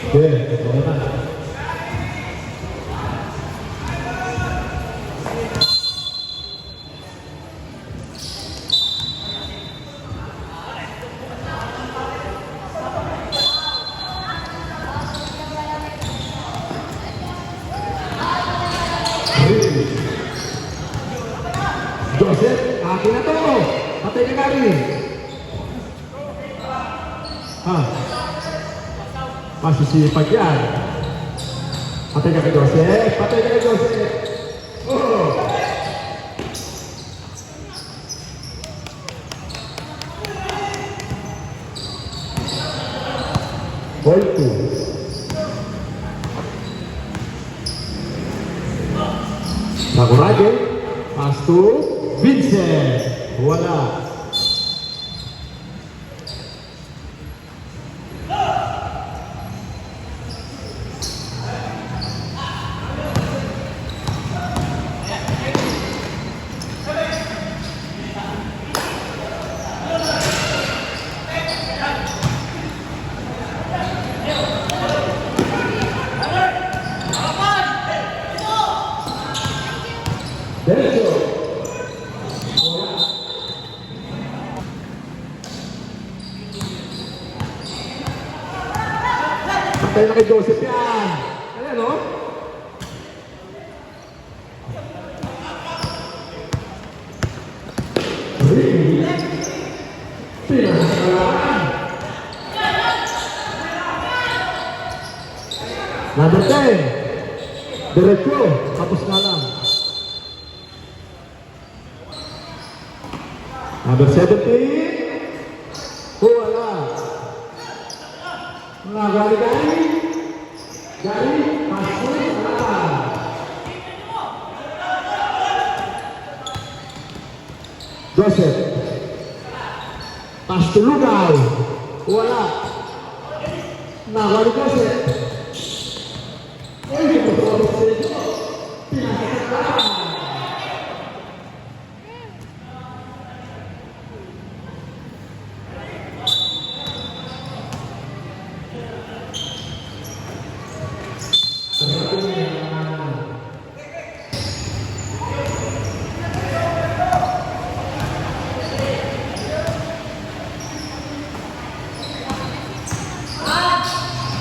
Okay, okay na. Joseph, akin na to. Patay ka rin. Masisipag yan. Patay ka kay Joseph. Patay ka kay Joseph. Oh. Ball 2. Sakurage. Pass to Vincent. Wala. Derecho. Patay na kay Joseph yan. Ayan, no? Pinakasalaan. Number 10. Derecho. Tapos na lang. Number 17. Wala. Gari. Masuk. Joseph. Pas to Lugaw. Wala. Gari Joseph.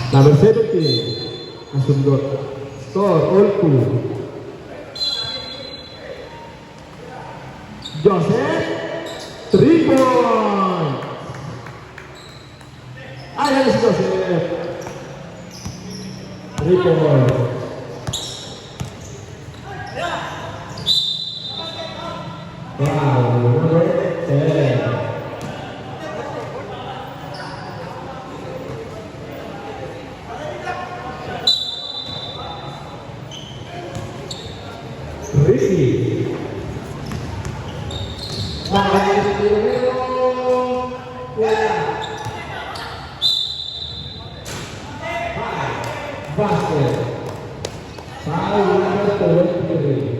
Number 70. Nasundot. Score all 2. Joseph 3 points. Ayan si Joseph. 3 points. Wow, number 10. Ricky. Basket. Foul number 23.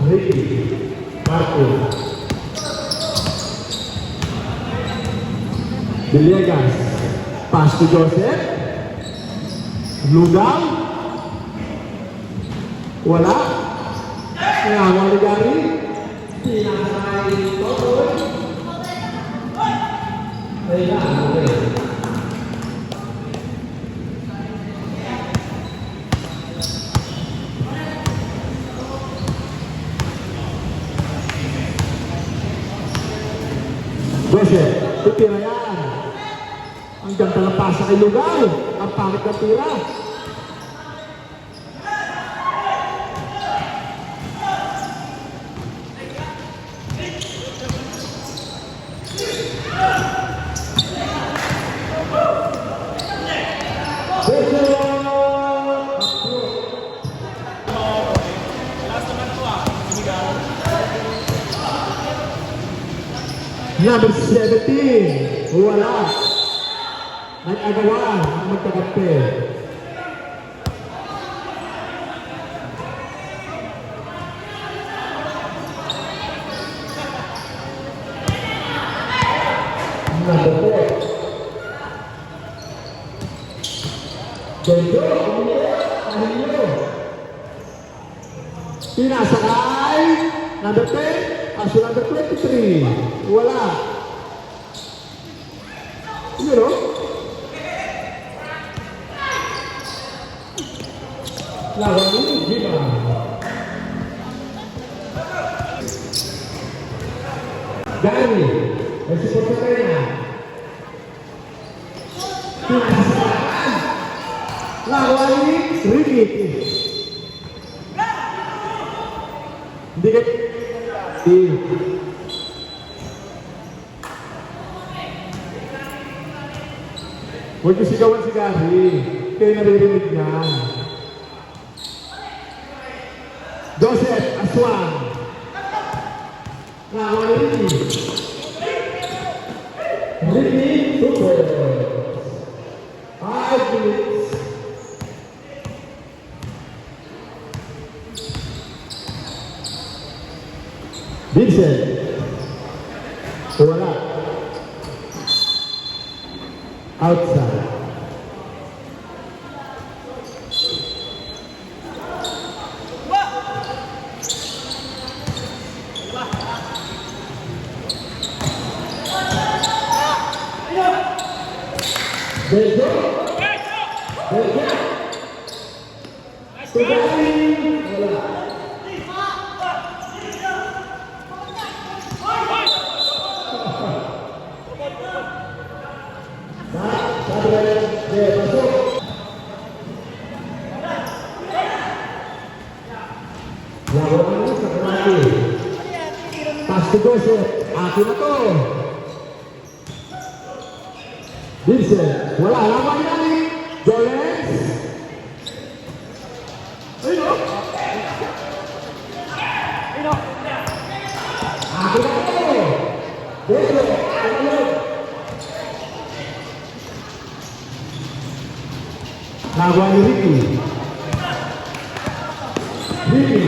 Ricky, Marco, Villegas, pass to Joseph, Lugaw, wala, Ngawang Gari, pinasay Totoy, Joseph, tutira yan. Ang ganda ng pasa kay Lugaw. Ang pangit ng tira. Number 17, wala. ay agawan ang magkakampi. Number 4. Jojo, Anilio. Pinasakay. Number 10. Aso number 23. Wala. Yun o. Lawan ini gimana? Gary, support sa kanya. Pinasakay. Lawan ini Ricky. Hindi ka... Huwag niyo sigawan si Gary. Kaya naririnig niya. Joseph Aswan. Lawan Ricky. Ricky Super. 5 minutes. Vincent. Wala. Outside. Bejo. Bejo. Wala. Lawan ini sa penalti. Pas to Joseph. Akin na to. Vincent. Wala. Lawan ini. Jolens. Ayun. Akin na to. Bejo. Lawan Ricky. Ricky.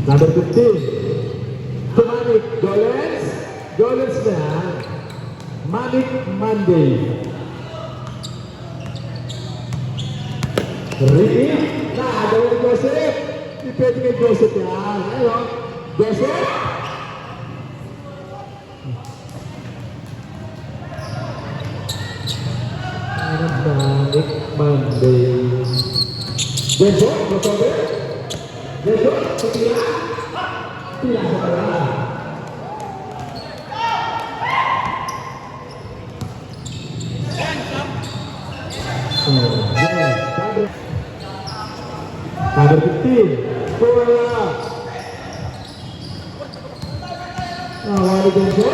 Number 15. Manik Jolens. Jolens na. Manik Monday. Ricky. Ada yung Joseph. Pwede kay Joseph yan. Ayun. Joseph. Manik Monday. Joseph. Joseph. Joseph. Setira. Tidak salah. Number 15. Bola. Awal Benjo.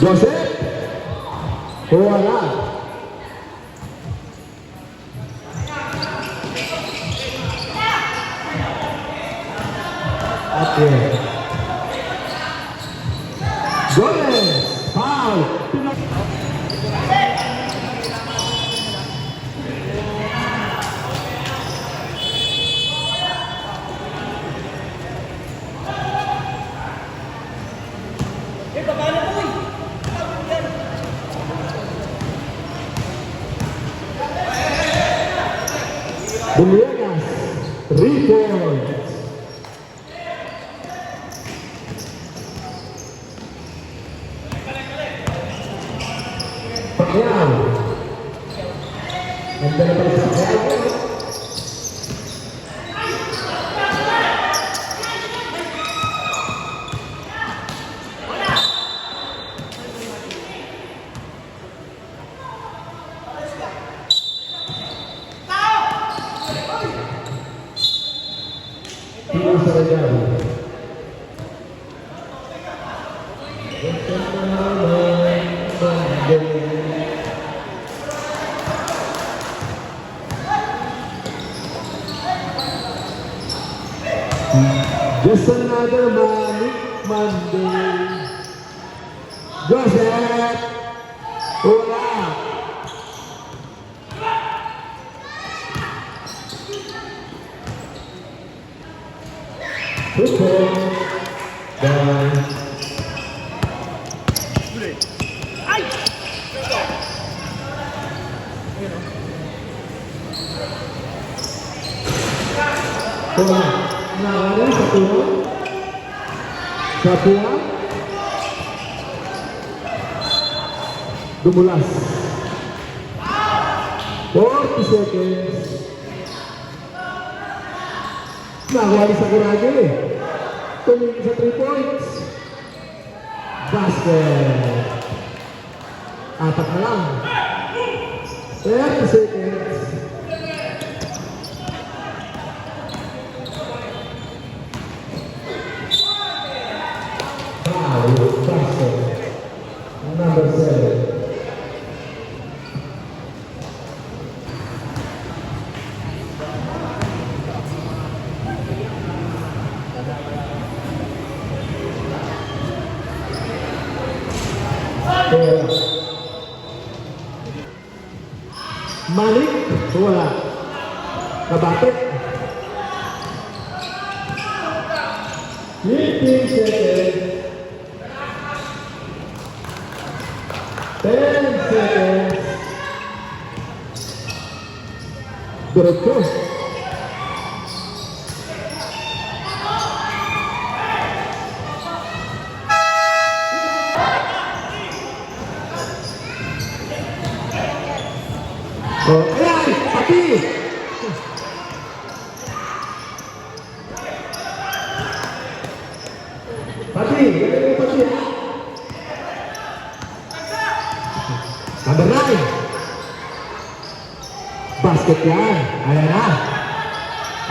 Joseph. Bola. Gomez, foul. Buliagas, 3 points. Pagyan. Ganda na pala sa Pagyan. Tino sa regalo. Just another Manic Monday. Joseph! Wala! Super! Dan... Wala! Nakakali sa tuwa? Sa tuwa? Dumulas. 40 seconds. Nakawali sa Kurage. Tumingin sa 3 points. Basket. Apat na lang. 30 seconds. Basket. Number 7. Malik, wala. Kabatik. 15 seconds. 10 seconds. Diretso. Oh, ayan! Pati! Pati! Ganda yung pati, ha? Number 9. Basket yan. Ayan na.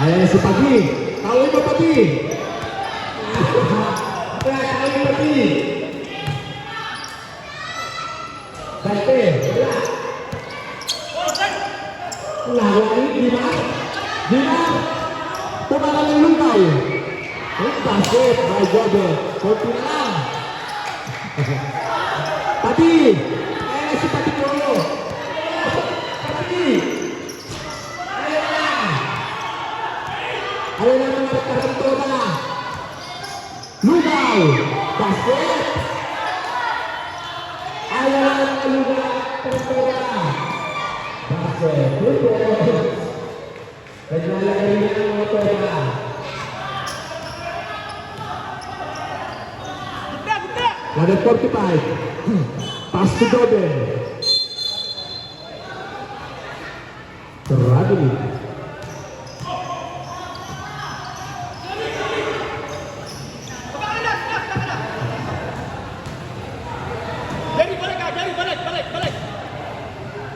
Ayan na si Pati. Tawin mo, Pati! Ayan, tawin mo, Pati! Dante, wala. Laway, di ba? Di ba? Tumagal ng lumpaw. Basket, my God. Konti na lang. Pati! Ayan si Pati ko. Pati! Ayan na! Ayan na mga karanto na. Lugaw! Basket! Ayan na mga lugaw. Karanto na. Basket! Lugaw! Naglalagay na ang mga toga. Number 45. Pass to Doben. Traveling.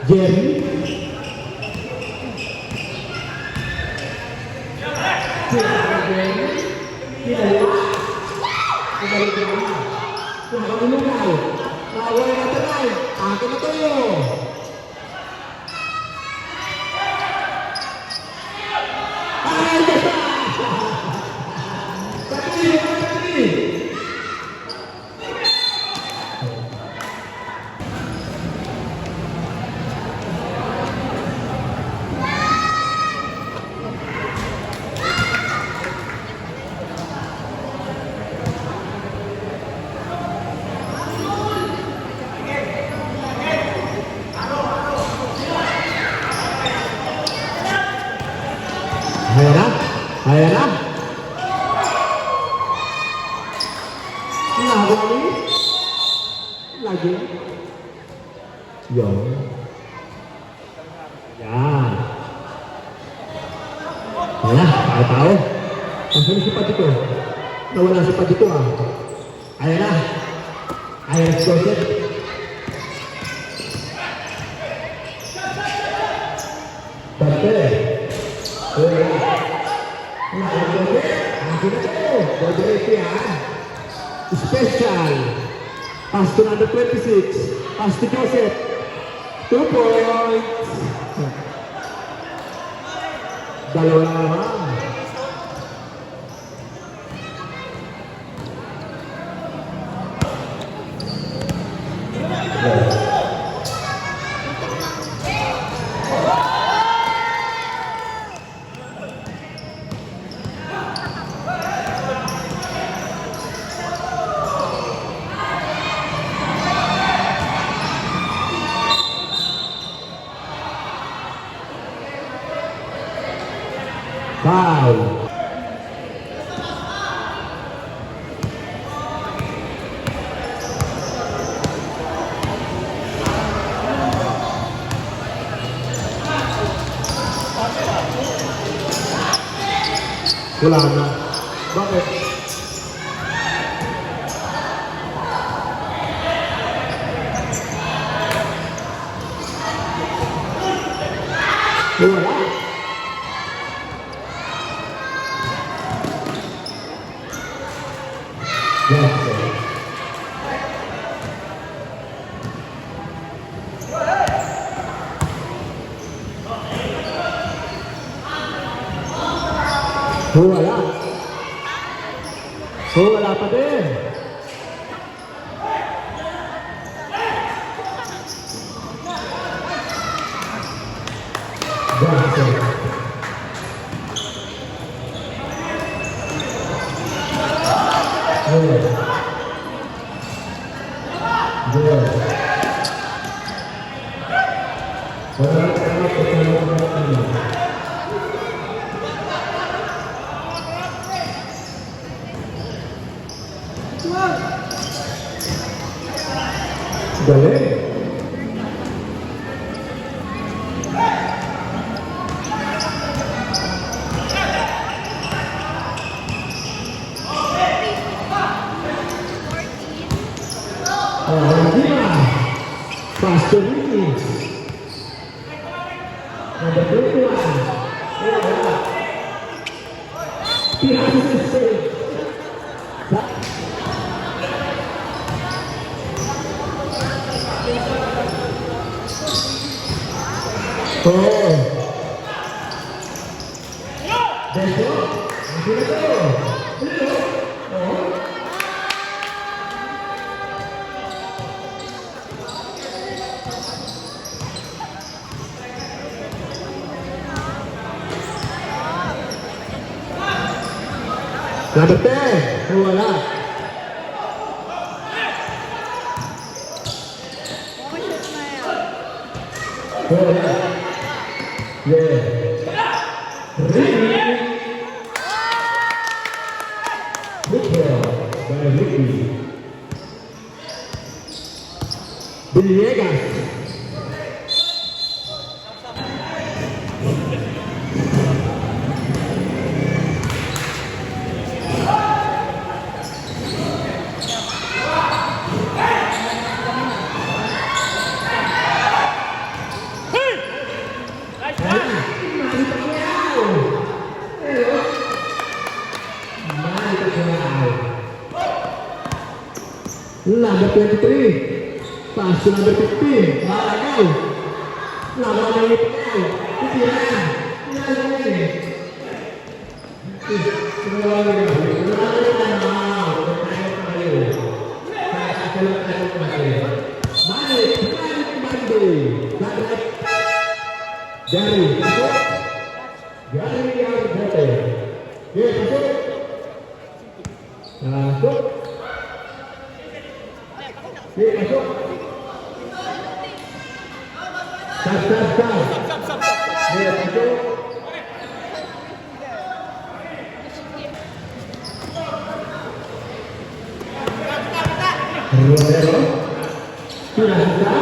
Jerry. Naway na tanay. Akin na tayo. Ay, ganda! Pati! Pati! Ayan na. Ayan na. Lagi. Lagi. Yun. Yan. Ayan na. Tao. Nasaan si Pati ko? Nawala si Pati ko, ah. Ayan na. Ayan na si Joseph. Dante. Ayan na. Federici, special. Pass to number 26. Pass to Joseph. 2 points. Dalawa na naman. Foul. Wala na. Bakit? Wala. Wala. Wala pa din. Galing. Hindi na. Pastor Ricky. Number 21. Pinasa sa stage. Oh. Beso. Number 10. Wala. Wala. Yeah. Ricky. By Ricky. Villegas. Number 23. Pass to number 15. Malagaw. Laban ng ipinaw. Ipiran. Ilalagay. Gary. Gary yang betul. Dia masuk. Masuk. Dia masuk. Stop. Dia masuk. Rodero. Sudah bisa.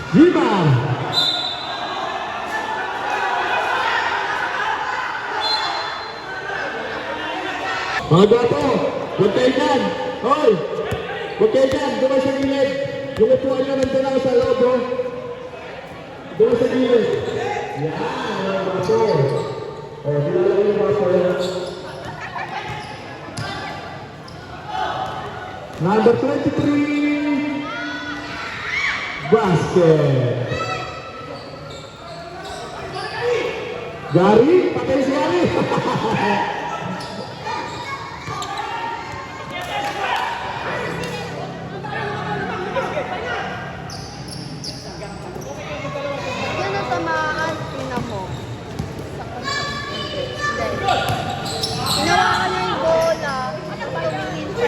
Jiman. Mga gato, huwag kayo dyan. Hoy! Huwag kayo dyan, doon sa gilid. Yung upuan nyo nandun lang sa loob, oh. Doon sa gilid. Yan, yung baso. O, dinala yung baso. Number 23. Basket. Gary, patay si Gary. Yan ang tamaan, tingnan mo. Ginawa ka na yung bola. Tumingin pa.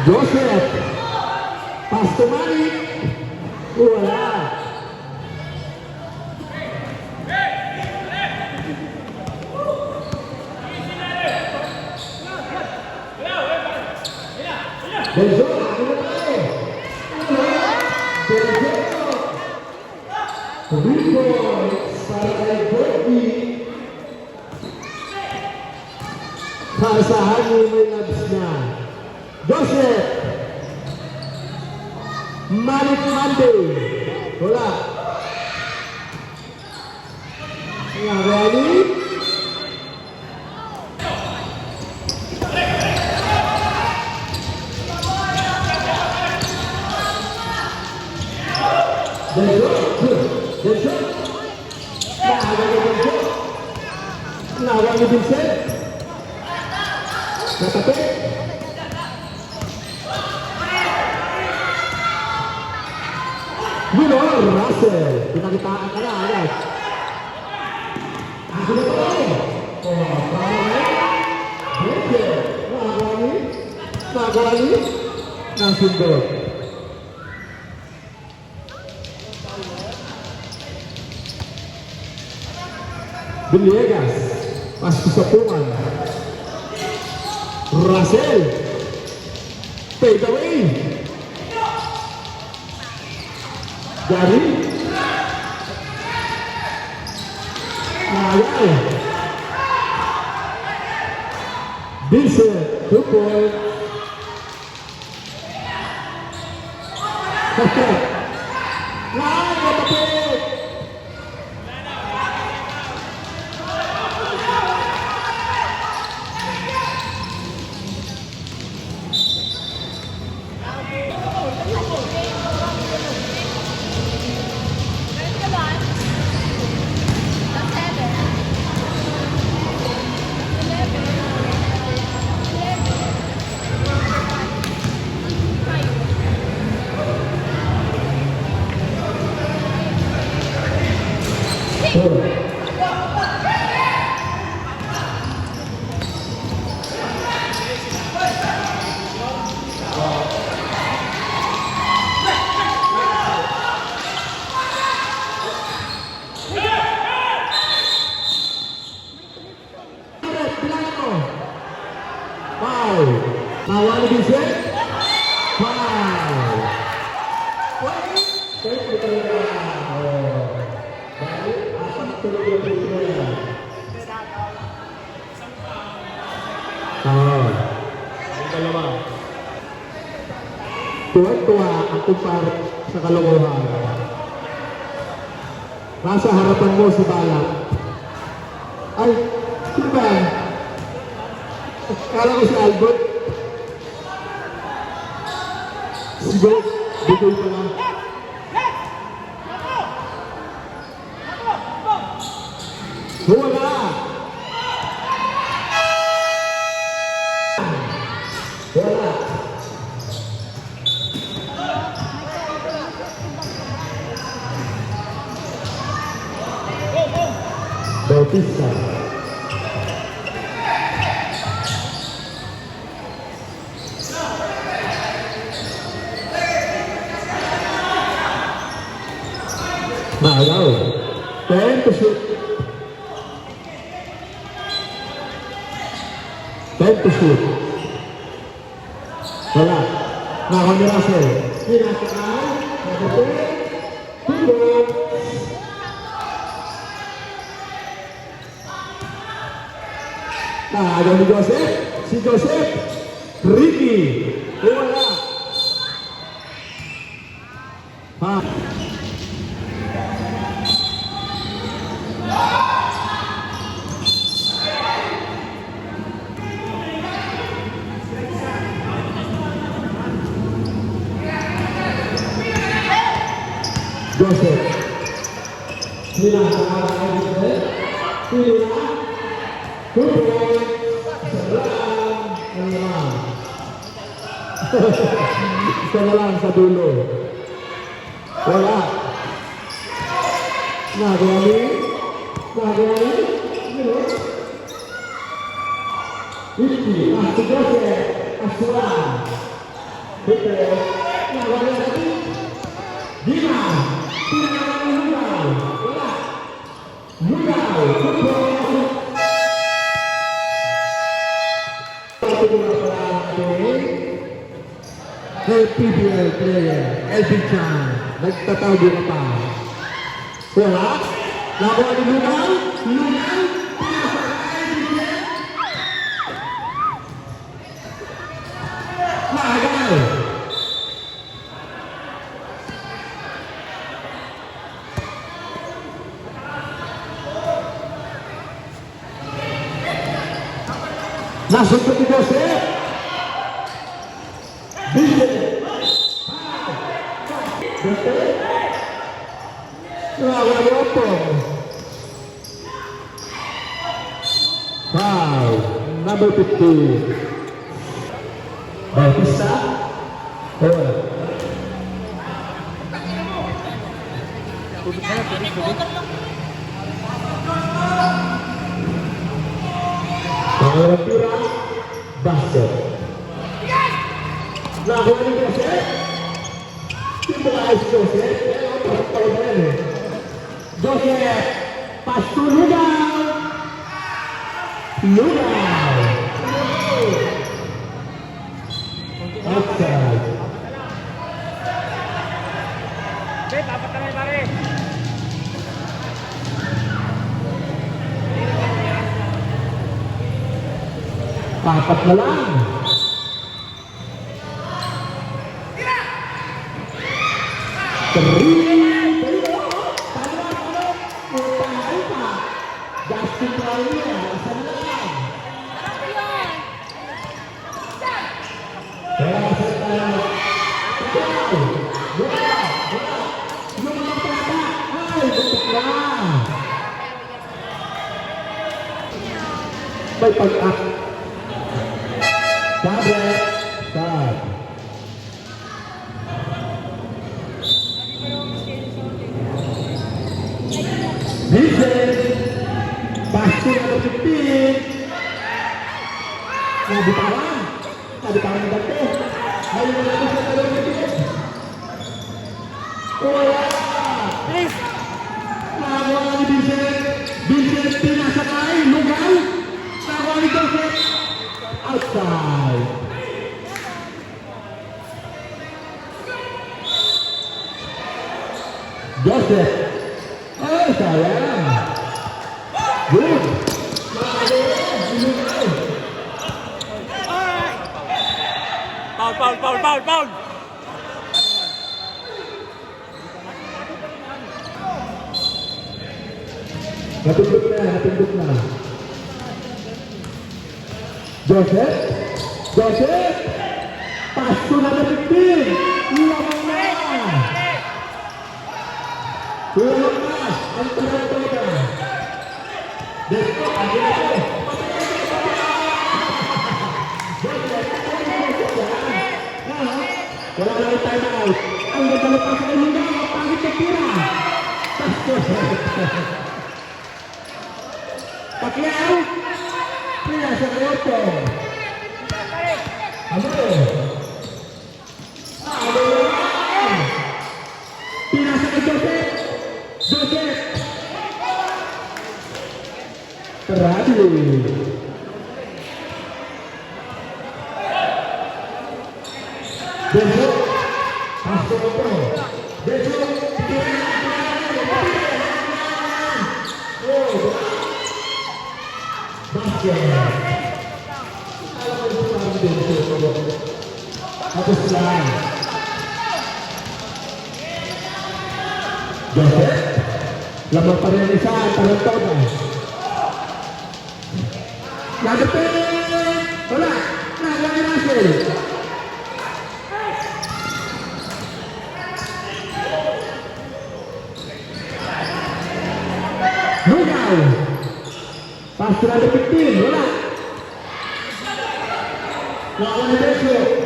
Joseph. Pass to Manny. Wala. Benzo, ano na tayo? Benzo. 3 points para kay Bertie. Kaasahan mo may labs na. Joseph. Malik Monday. Wala. Ayan, ready? Benzo. Benzo. Nawag ni Vincent. Natapit. Minor Russell. Pinakitaan ka na agad. Ako na ito. Oh, Benzo. Nagawa ni. Ng sundot. Villegas, pasto sa pungan. Russell, fade away. Gary, Nayay. Vincent, 2 points. Perfect. Nayay, matapit. Nawag ni Vincent. Foul. Tuwa-tuwa ang kumpara sa kalokohan. Nasa harapan mo si Balak. Ay, sino ba? Kala ko si Albert. Sigaw, bigay pa lang. Wala! Wala! Bautista. Nagaw. 10 to shoot. 10 to shoot. Wala. Nakaw ni Russell. Pinasakal. Tulog. Nagaw ni Joseph. Si Joseph. Ricky. Wala. Ha. Joseph. Sila sa araw dito. Sila. Tulog. Salang. Alam. Isa na lang sa dulo. Wala. Nagawa ni? Nagawa ni? Ricky. Si Joseph. Aswan. Peter. Nagawa ni lagi. Dima. Pinagawa ni Lugaw. Wala. Lugaw. Football. Pati ko na pala natin. LPBL player. LP Chan. Nagtatago ka pa. Wala. Nagawa ni Lugaw. Lugaw. Pinasakay. Nagaw. Nasunod ni Joseph. Bigyan. Joseph. Nagawa po. Foul. Number 15. Bautista. Wala. Pangalan tira, basket. Nakuha ni Joseph. Hindi ba ayos Joseph? Pasok na yan eh. Joseph, pass to Lugaw. Lugaw. Outside. Dapat kami pare. Papat na lang. Justin Claudia, isa na lang. Kaya kasi tayo. Yung mga bata. Ay, butok na. May pag-up. Sabi. Sabi. Vincent. Pasti ada 15. Nabitawan. Nabitawan ng dati. Ngayon na ako sa talong ng wala. Please. Nagawa ni Vincent. Vincent pinasakay. Lugaw. Nagawa ni Joseph. Outside. Joseph. Ay, sayang. Good. Foul. Natundok na. Joseph. Pass to number 15. Lamang na. Tumakas. Ang tarantota. Dito, ang ito. Wala lang time out. Ang ganda na pasok ng hindi. Pangit na tira. Pacquiao. Pinasa kayo po. Ano? Pinasa kay Joseph. Radley. Besok, pasok ito. Besok, basket. Alam mo yung besok. Tapos lang. Joseph, lamang pa rin isa, talentog. Nagapit! Wala! Nagawin Russell! Lugaw! Pass to number 15, wala! Wala na Besyo!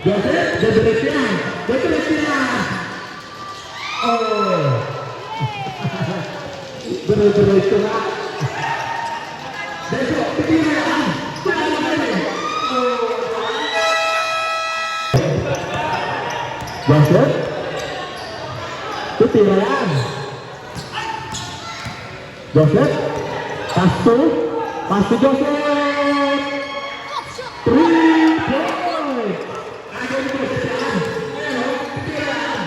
Joseph, dediretso yan! Dediretso yan! Oh! Diretso na! Besyo, pipili na yan! Kaya na kayo! Joseph, pipili na yan! Joseph, pass to Joseph! 3 points! Agaw ni Joseph yan! Pipili na yan!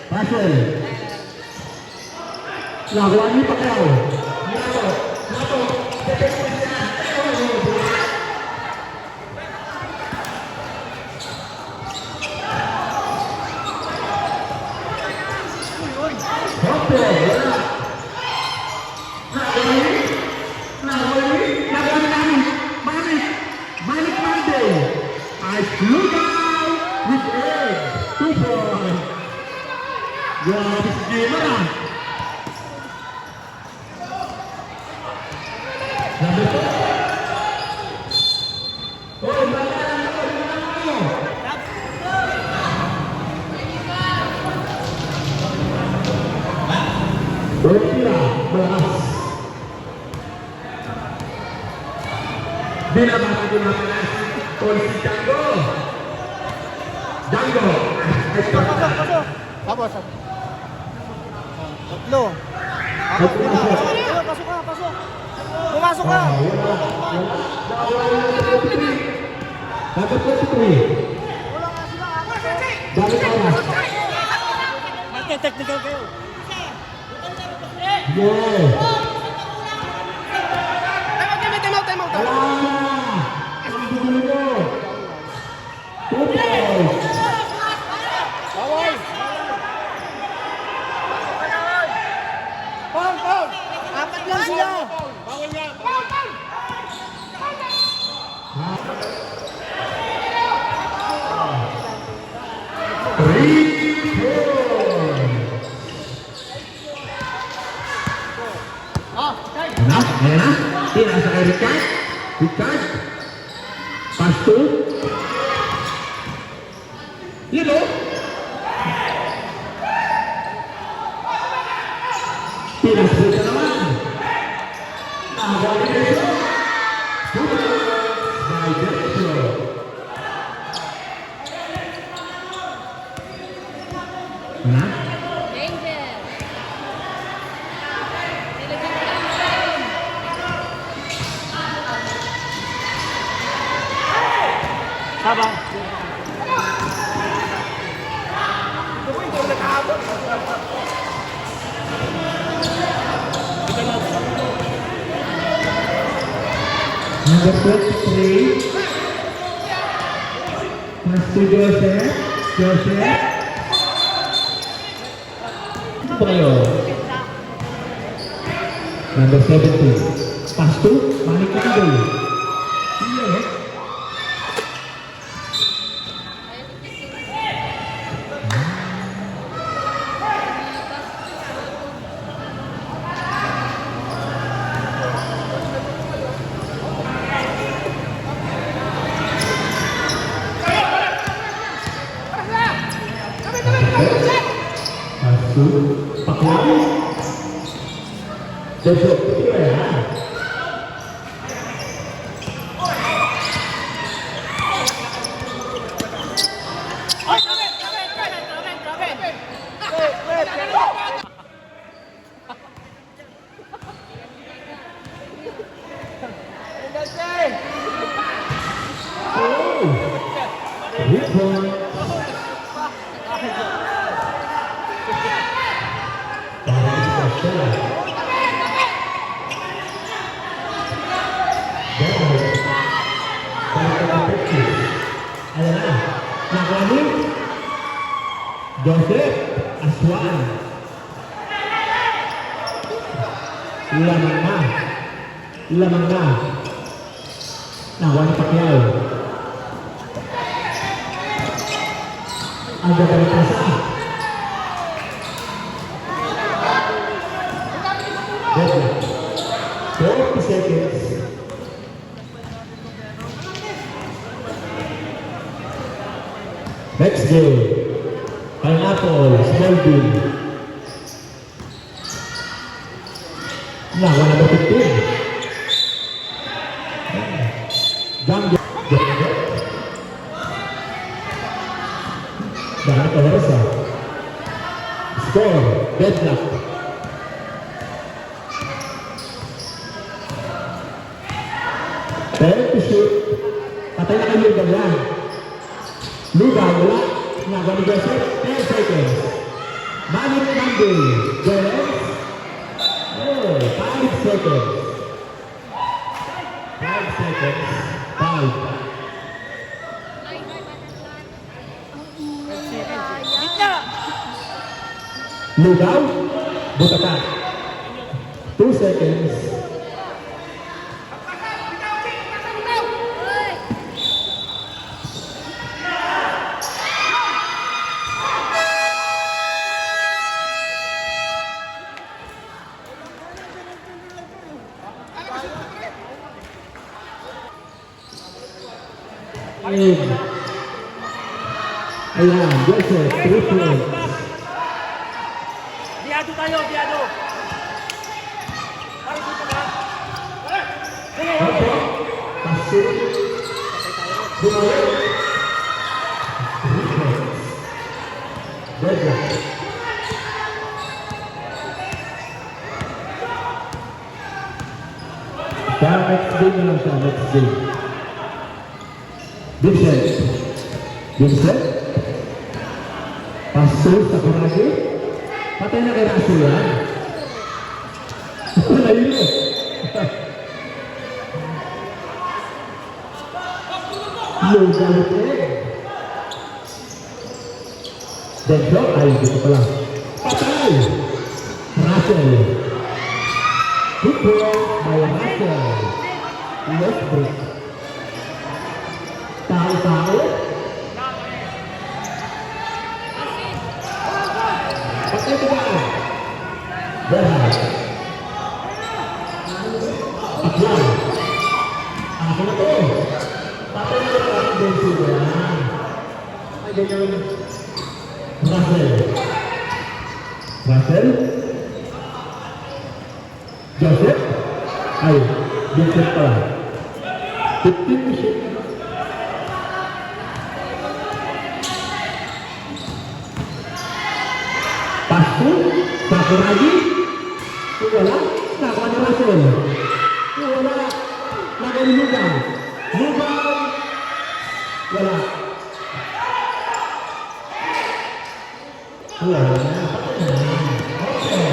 Russell. Nagawa niyo pa kayo. Nato. Depende po siya. Hoppe, wala. Nagawa namin. Manik Monday. I flew down with egg. 2 points. Grabe si Gima. Number 4. Oh, bala. Tira, balas. Binabasa ko na pala si Django. Tapos. Tatlo. Pasok. Pumasok ka. Number 43. Dalit oras. Magte-technical kayo. Yes. Time out. Wala na. Ang gugulo mo. 2 points. Bawal. Foul. Apat lang sila. Bawal nga. Ayan na. Tira sa kay Ricard. Pass to. Yun o. Tira sa Ricard naman. Nagawa ni Besyo. By Besyo. Na? Habang. Number 23. Pass to Joseph. Payo. Number 17. Pass to Manik Monday. Iya. Pakuwi. Besok, putih ya. point. Para sa siya. Ayan na. Nakuha Joseph Aswan. Lamang na. Lamang na. Nakuha ni Pacquiao. Ang gagawin pa sa 40 seconds. Next game. Pineapple, Smallville. Nakuha number 15. Gambia. Jangan Kawarasa. Score, deadlock. Time to shoot. Patay na kayo yung yan. Lugaw, wala. Nakuha ni Joseph, 10 seconds. Manny Monday, Jones. Oh, 5 seconds. 5 seconds. 5. Gitna! Lugaw, Butakan. 2 seconds. Ayan, Joseph, 3 points. Biado tayo, biado! Ay, dito ba? Opo, pasok. Bumalik. 3 points. Deadlock. Kaya next game na lang siya, next game. Vincent. Vincent. Pasok sa Kuragi. Patay na kay Raso yan. Wala yun eh. Lugaw ito eh. Deadlock. Ay, dito pala. Patay. Russell. Good point by Russell. Westbrook. Tao-tao. Patay ito ba? Berhan. Pacquiao. Ako na to. Patay na ito ang bensi ko yan. Ay, ganyan. Russell. Russell. Joseph. Ay, Vincent pala. 15 to shoot. Pasto, Sakuragi, wala, nakuha ni Russell. Wala, nakuha ni Lugaw. Lugaw, wala. Wala na, patay na. Okay.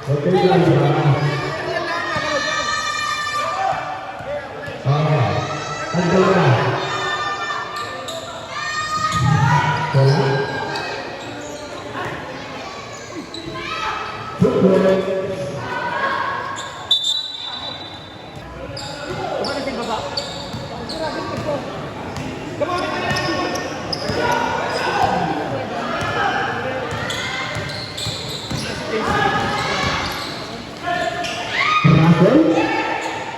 Okay, guys. Ang dalawa. Wala. Football. Russell.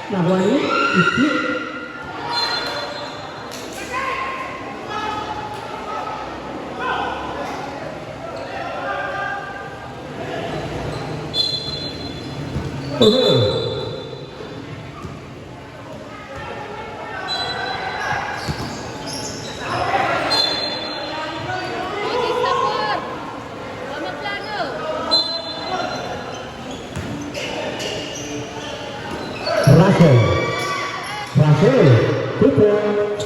Nakuha ni Iski. Russell. Russell, 2 points.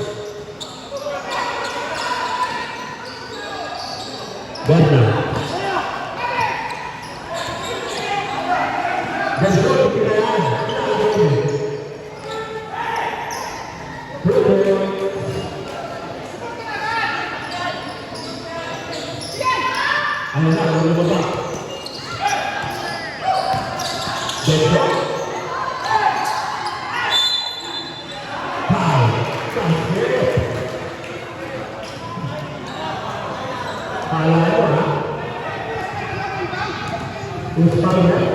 Berna. Benson, kekiraan. 2 points. Ano na, ano lumaba? Benson. Foul. Foul na yun, ha? Yung foul na yun.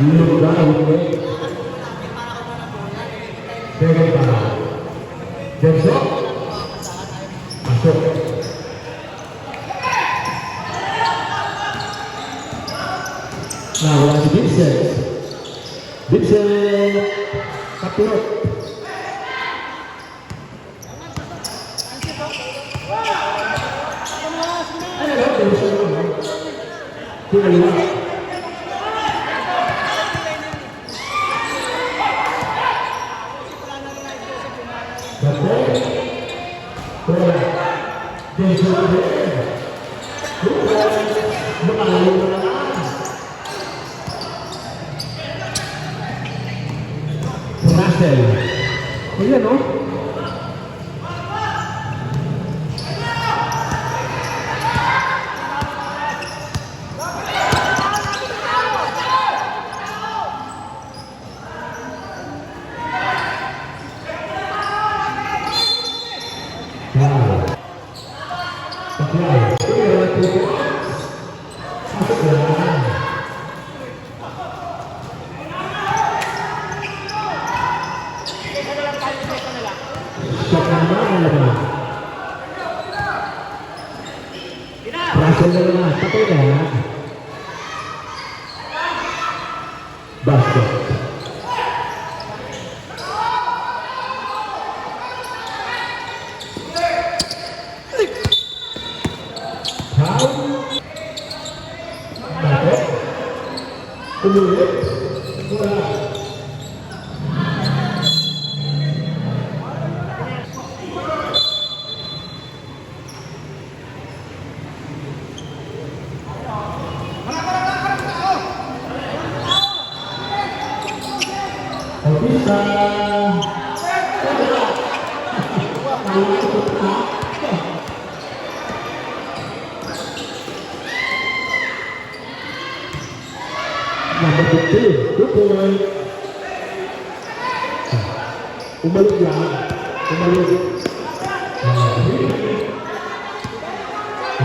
Look down, wait. Second foul. Benson. Masuk. Nah, wala si Vincent. Vincent kapurot. Ano ba? Vincent naman. Pinaliwa. Kapurot. Wala. Vincent naman. Makalayo na lang. Russell. Ayan, no? Wow. Okay. Masuk dalam. Shot naman naman. Russell na naman. Patay na. Basket. Foul. Basket. Kumulit. Wala. Bisa. Nomor 15, 2 points. Umalik lang. Umalik.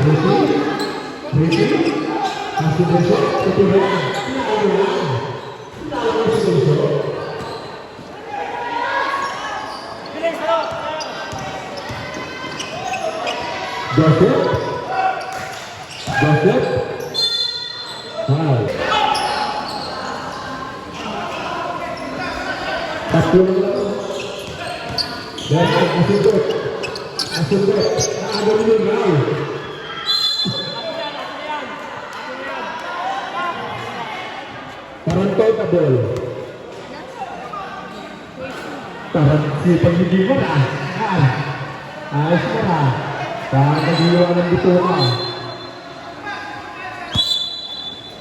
Risi. Masih besok. Keturunan. Joseph. Wow. Pasir. Dan Asundut. Ada dulu now. Parantau kabel. Parang si pagdidiman ayos na. Parang nag-iwanan dito na.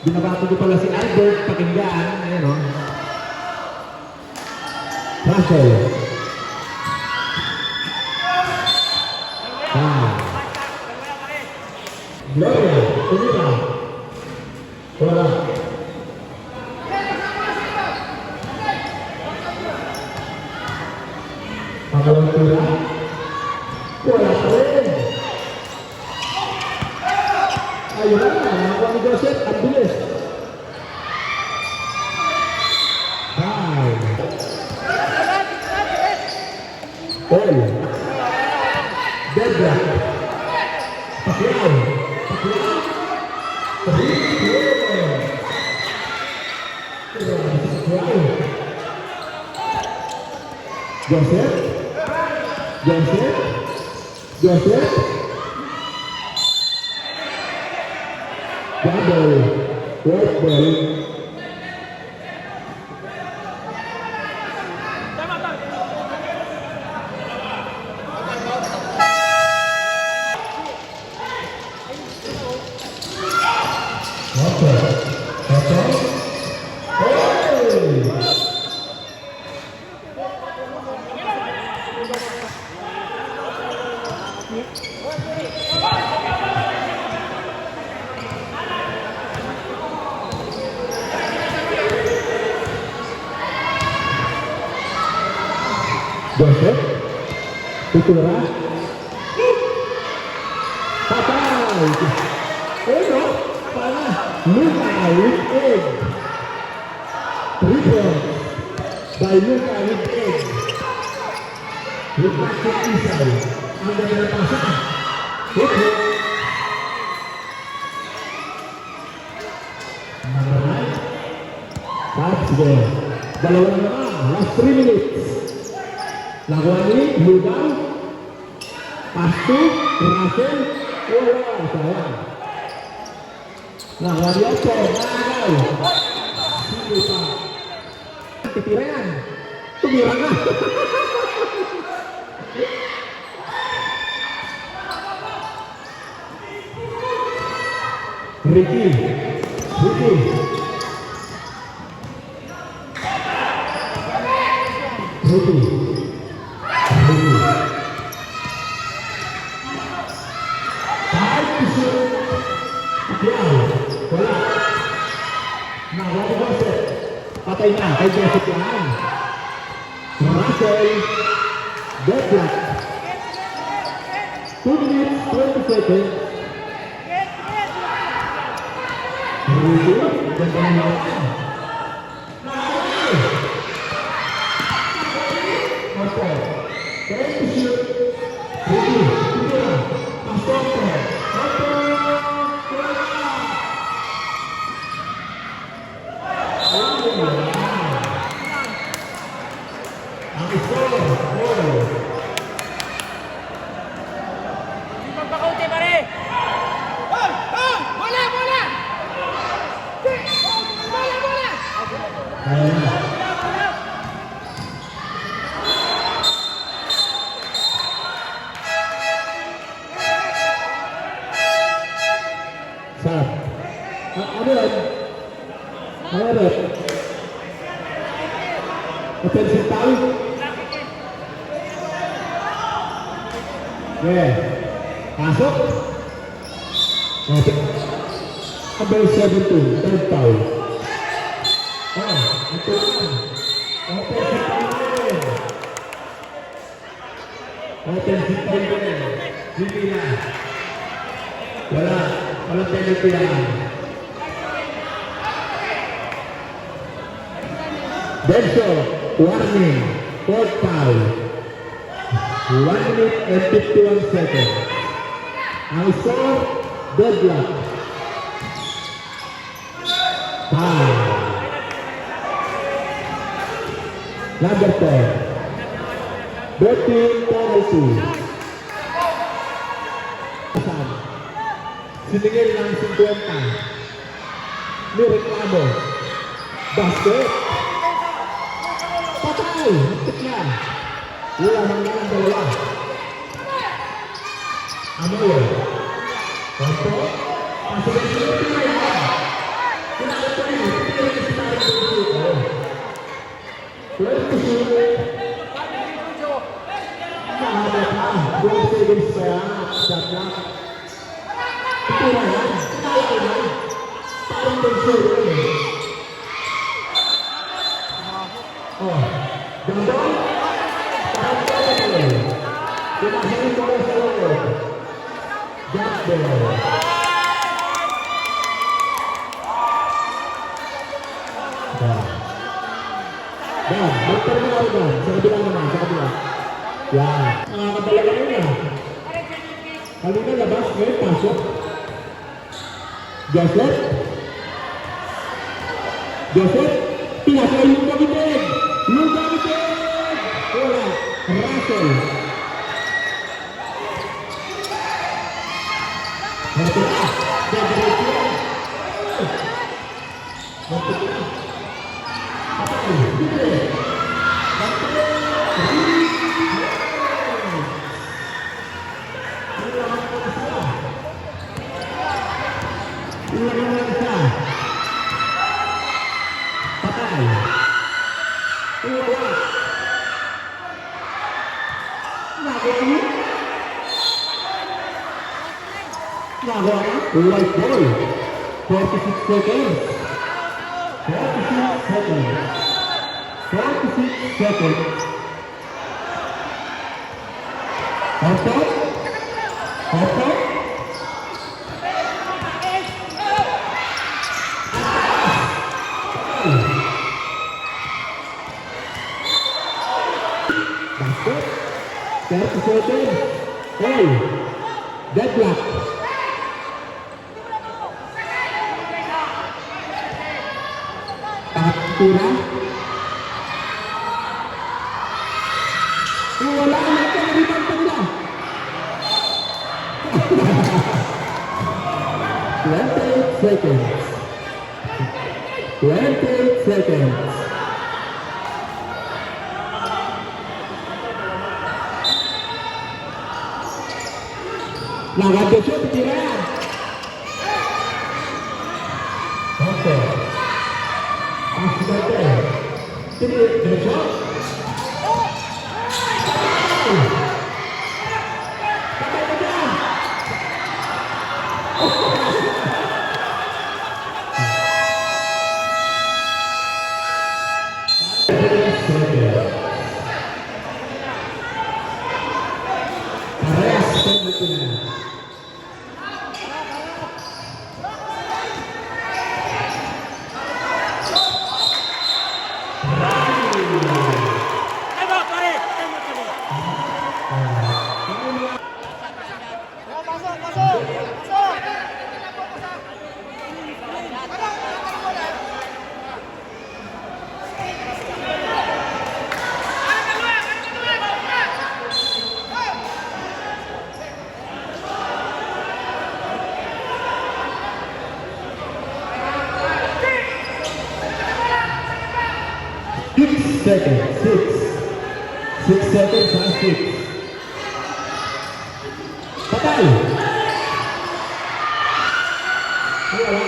Binabato ko pala si Albert Pakinggan. Ayan o. Russell. Gloria. Tumira. Wala. Pangalawang tira. Wala pa rin. Ayun na, nakakuha ni Joseph, ang bilis. Five. Paul. Debra. Pacquiao. Joseph. Double. Work ball. Okay. Okay. Hey! Joseph, Tutura, patay! Ano? Para Luka with egg. Triple by Luka with egg. With basket inside. Ang ganda ng pasa. Hit hit. Number 9. That's good. Dalawa na naman. Last 3 minutes. Lakuan ni Lugan, Pastu, Russell, wala, sayang. Lakuan ni Ocho, Nagay. Sino pa? Titira yan. Tumira na. Ricky. Wala. Patay na kay Joseph yan. Russell, deadlock. 2 minutes, 20 seconds. Rudy, ganda na naman. Okay. Thank you, shoot. Rudy, tira. Pasok. Magpakaunti pare! Bola! Sir, ano yan? Ano yan? Offensive foul? Yeah. Pasok? Okay. Number 17, third foul. Oh, ito yan. Offensive foul din. Offensive foul din. Hindi na. Walang penalty yan. Denso, warning, fourth foul. 1 minute and 51 seconds. Ang score, deadlock. Foul. Number 10. Betting penalty. Siningil ng 50. Nireklamo. Basket. Patay! Hapit na. Wala nang nalang dalawa. Ano yun? Konto? Pasok na sila yan. Kinakot na yun. Pinag na sila yung dito. Pwede ko sila. Nakada ka. 12 seconds pa yan. Shot na. Ito na yan. Kinakot na yan. Parang tension yun. Oh. Gandang. Pinahingin ko lang sa loob. Jack Bell. Dan, magterminal Dan. Sa kabila naman, sa kabila. Yan. Nakakadala ka na. Kanina labas, ngayon pasok. Joseph? Pinasay yung gabitin! Wala. Russell. Ilang Nagawa na. White ball. 46 seconds. 46 seconds. 46 seconds. Opo. Opo. Basket. 30 seconds. Hey. Deadlock. Tira. Wala ka na ito. Rebound pa nila. 28 seconds. 28 seconds. Lawan the shot, tira. Okay. Pass right there. The shot. Seconds, 6 seconds and 6. Patay! Wala.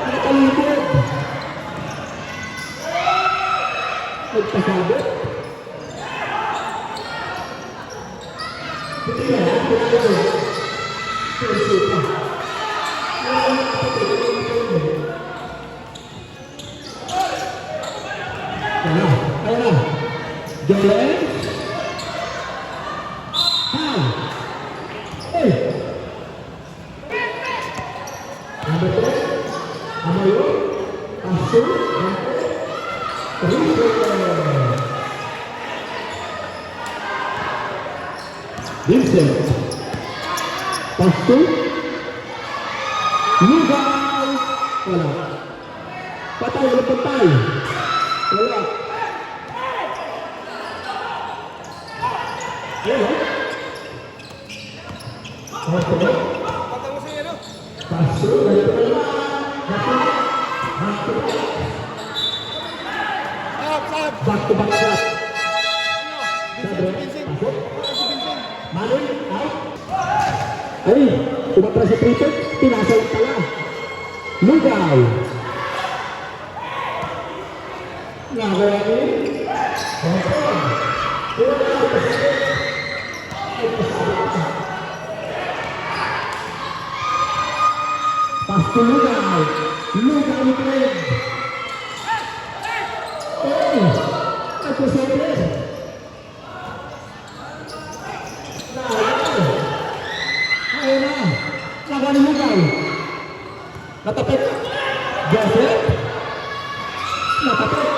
Nakakalibot. Nagpasabot. Joel. Hey. Number 3. Amayo. Asu. Vincent. Pastu. Lugal. Wala. Patay. Wala patay. Wala. Ayan. Pastu. Pastu. Back to back shot. Pasok. Manoy, out. Ay, tumakla si Trito, pinasal pala. Lugaw. Nagawa niya. Pas to Lugaw. Lugaw ni Craig. Ay, ako sa Craig. Lawan Lugaw. Natapit. Joseph. Natapit.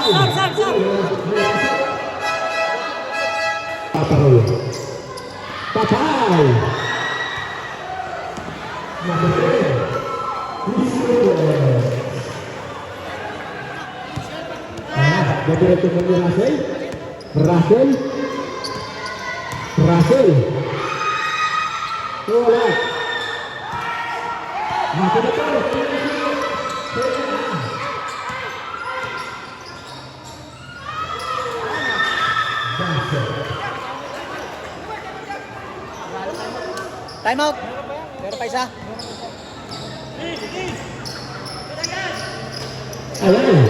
Patay. Paparoy. Patay! Number 10. Diretso mo ni Russell. Russell. Wala. Mati na to. Time out. Meron pa isa. Ayan.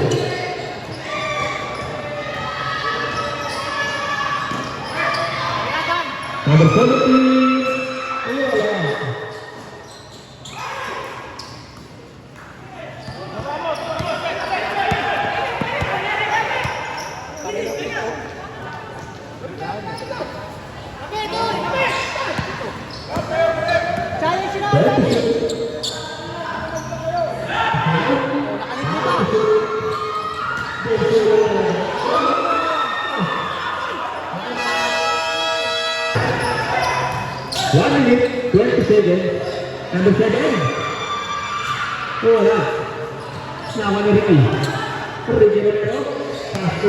Number 17. Wala. Challenge sila. One minute, 20 seconds. Number 7. Wala. Nama ni Ricky. Ricky Romero. Pasto.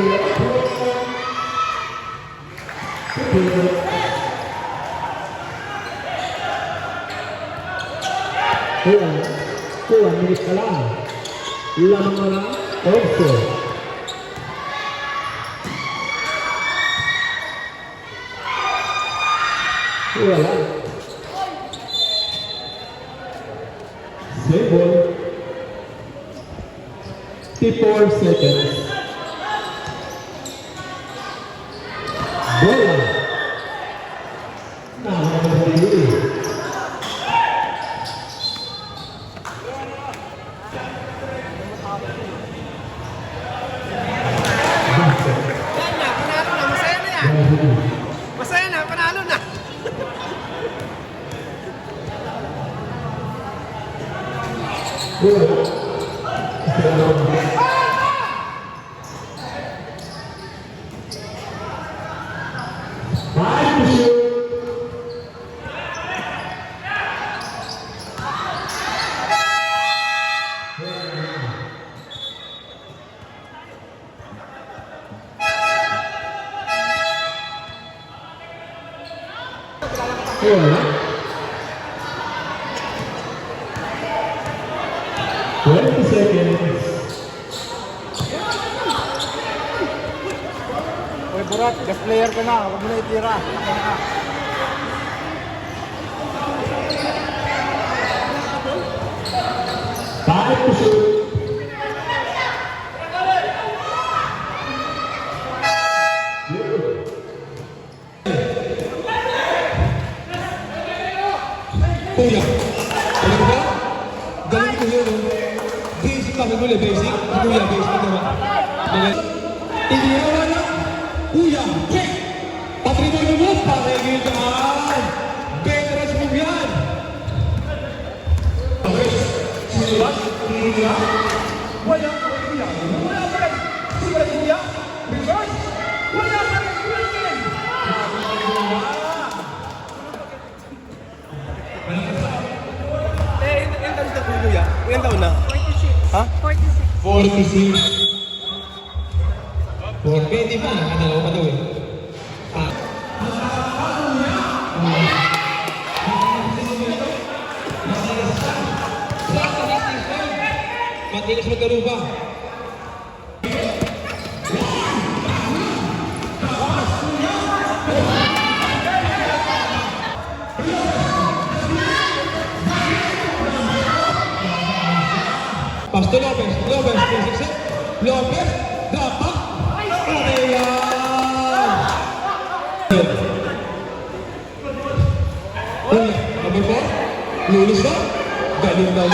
Kuha minit ka lang. Lamang mo lang. Also. Wala. Save ball. 54 seconds. Bola. Nakakapagpili. Masaya na, panalo na. Bola. Five to shoot. Wala. 20 seconds. Uy, Burat, guest player ka na. Huwag mo na itira. Five to shoot. Kuya, alam mo ba? Galing ko yun, no? Basic pa, muli, basic. Kuya, basic ito ba? Hindi na wala. Kuya, check! Patrimonyo mo, pakigil ka. Veterans mo yan. Okay, sinilas, kuya. Wala pa rin kuya. Wala pa rin. Sila kuya. Reverse. Wala pa rin kuya. Ilan taon na? 46. Ha? 46. 46. 420 pa, nakadalawa pa daw eh. Matigas magkaroon pa. Pastor Lopez, 36, Lopez, dapat, ayan! Uy, number 4, Lulis na, galing daw.